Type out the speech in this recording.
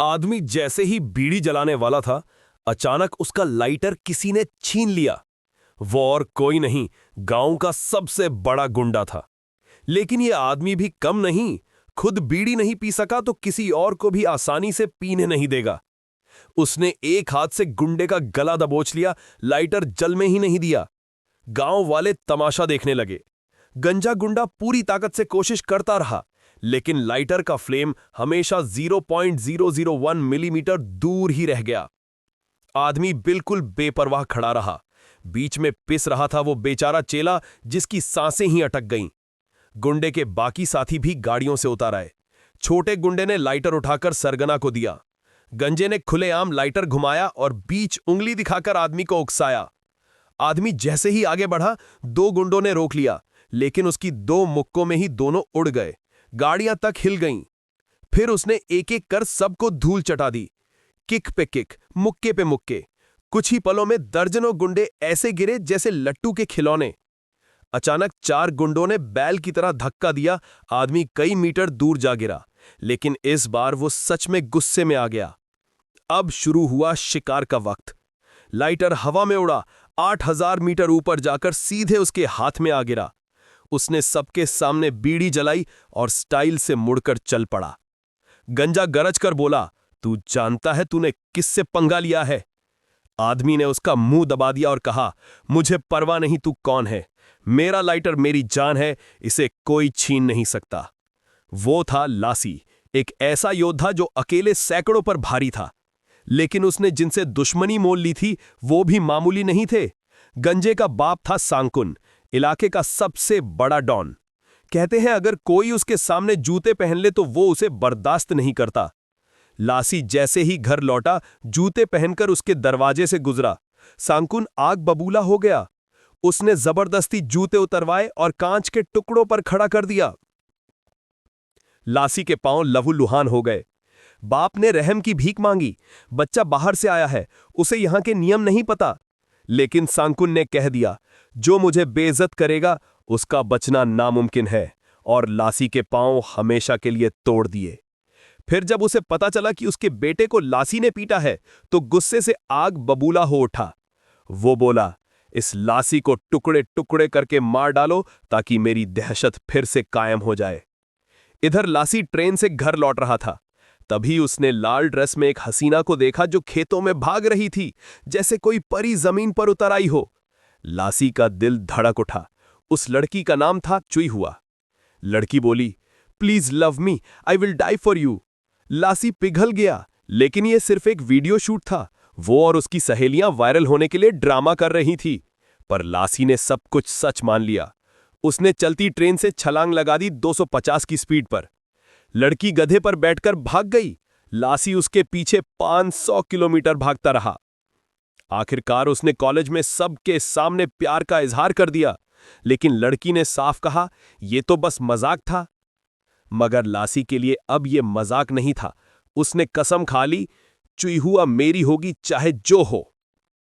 आदमी जैसे ही बीड़ी जलाने वाला था, अचानक उसका लाइटर किसी ने छीन लिया। वो और कोई नहीं, गांव का सबसे बड़ा गुंडा था। लेकिन यह आदमी भी कम नहीं, खुद बीड़ी नहीं पी सका तो किसी और को भी आसानी से पीने नहीं देगा। उसने एक हाथ से गुंडे का गला दबोच लिया, लाइटर जल में ही नहीं दिया। गांव वाले तमाशा देखने लगे। गंजा गुंडा पूरी ताकत से कोशिश करता रहा, लेकिन लाइटर का फ्लेम हमेशा 0.001 मिलीमीटर दूर ही रह गया। आदमी बिल्कुल बेपरवाह खड़ा रहा। बीच में पिस रहा था वो बेचारा चेला, जिसकी सांसें ही अटक गईं। गुंडे के बाकी साथी भी गाड़ियों से उतर आए। छोटे गुंडे ने लाइटर उठाकर सरगना को दिया। गंजे ने खुलेआम लाइटर घुमाया और बीच उंगली दिखाकर आदमी को उकसाया। आदमी जैसे ही आगे बढ़ा, दो गुंडों ने रोक लिया, लेकिन उसकी दो मुक्कों में ही दोनों उड़ गए। गाड़ियां तक हिल गईं। फिर उसने एक एक कर सबको धूल चटा दी। किक पे किक, मुक्के पे मुक्के। कुछ ही पलों में दर्जनों गुंडे ऐसे गिरे जैसे लट्टू के खिलौने। अचानक चार गुंडों ने बैल की तरह धक्का दिया। आदमी कई मीटर दूर जा गिरा, लेकिन इस बार वो सच में गुस्से में आ गया। अब शुरू हुआ शिकार का वक्त। लाइटर हवा में उड़ा, 8000 मीटर ऊपर जाकर सीधे उसके हाथ में आ गिरा। उसने सबके सामने बीड़ी जलाई और स्टाइल से मुड़कर चल पड़ा। गंजा गरज कर बोला, तू जानता है तूने किससे पंगा लिया है? आदमी ने उसका मुंह दबा दिया और कहा, मुझे परवाह नहीं तू कौन है। मेरा लाइटर मेरी जान है, इसे कोई छीन नहीं सकता। वो था लासी, एक ऐसा योद्धा जो अकेले सैकड़ों पर भारी था। लेकिन उसने जिनसे दुश्मनी मोल ली थी, वो भी मामूली नहीं थे। गंजे का बाप था सांकुन, इलाके का सबसे बड़ा डॉन। कहते हैं अगर कोई उसके सामने जूते पहन ले तो वो उसे बर्दाश्त नहीं करता। लासी जैसे ही घर लौटा, जूते पहनकर उसके दरवाजे से गुजरा। सांकुन आग बबूला हो गया। उसने जबरदस्ती जूते उतरवाए और कांच के टुकड़ों पर खड़ा कर दिया। लासी के पांव लहूलुहान हो गए। बाप ने रहम की भीख मांगी। बच्चा बाहर से आया है, उसे यहां के नियम नहीं पता। लेकिन सांकुन ने कह दिया, जो मुझे बेइज्जत करेगा उसका बचना नामुमकिन है, और लासी के पांव हमेशा के लिए तोड़ दिए। फिर जब उसे पता चला कि उसके बेटे को लासी ने पीटा है, तो गुस्से से आग बबूला हो उठा। वो बोला, इस लासी को टुकड़े टुकड़े करके मार डालो ताकि मेरी दहशत फिर से कायम हो जाए। इधर लासी ट्रेन से घर लौट रहा था। तभी उसने लाल ड्रेस में एक हसीना को देखा जो खेतों में भाग रही थी, जैसे कोई परी जमीन पर उतर आई हो। लासी का दिल धड़क उठा। उस लड़की का नाम था चुईहुआ। लड़की बोली, please love me, I will die for you. Lassie पिघल गया, लेकिन यह सिर्फ एक वीडियो शूट था। वो और उसकी सहेलियां वायरल होने के लिए ड्रामा कर रही थी। पर लासी ने सब कुछ सच मान लिया। उसने चलती ट्रेन से छलांग लगा दी 250 की स्पीड पर। लड़की गधे पर बैठकर भाग गई। लासी उसके पीछे 500 किलोमीटर भागता रहा। आखिरकार उसने कॉलेज में सबके सामने प्यार का इजहार कर दिया, लेकिन लड़की ने साफ कहा, यह तो बस मजाक था। मगर लासी के लिए अब यह मजाक नहीं था। उसने कसम खा ली, चुईहुआ मेरी होगी चाहे जो हो।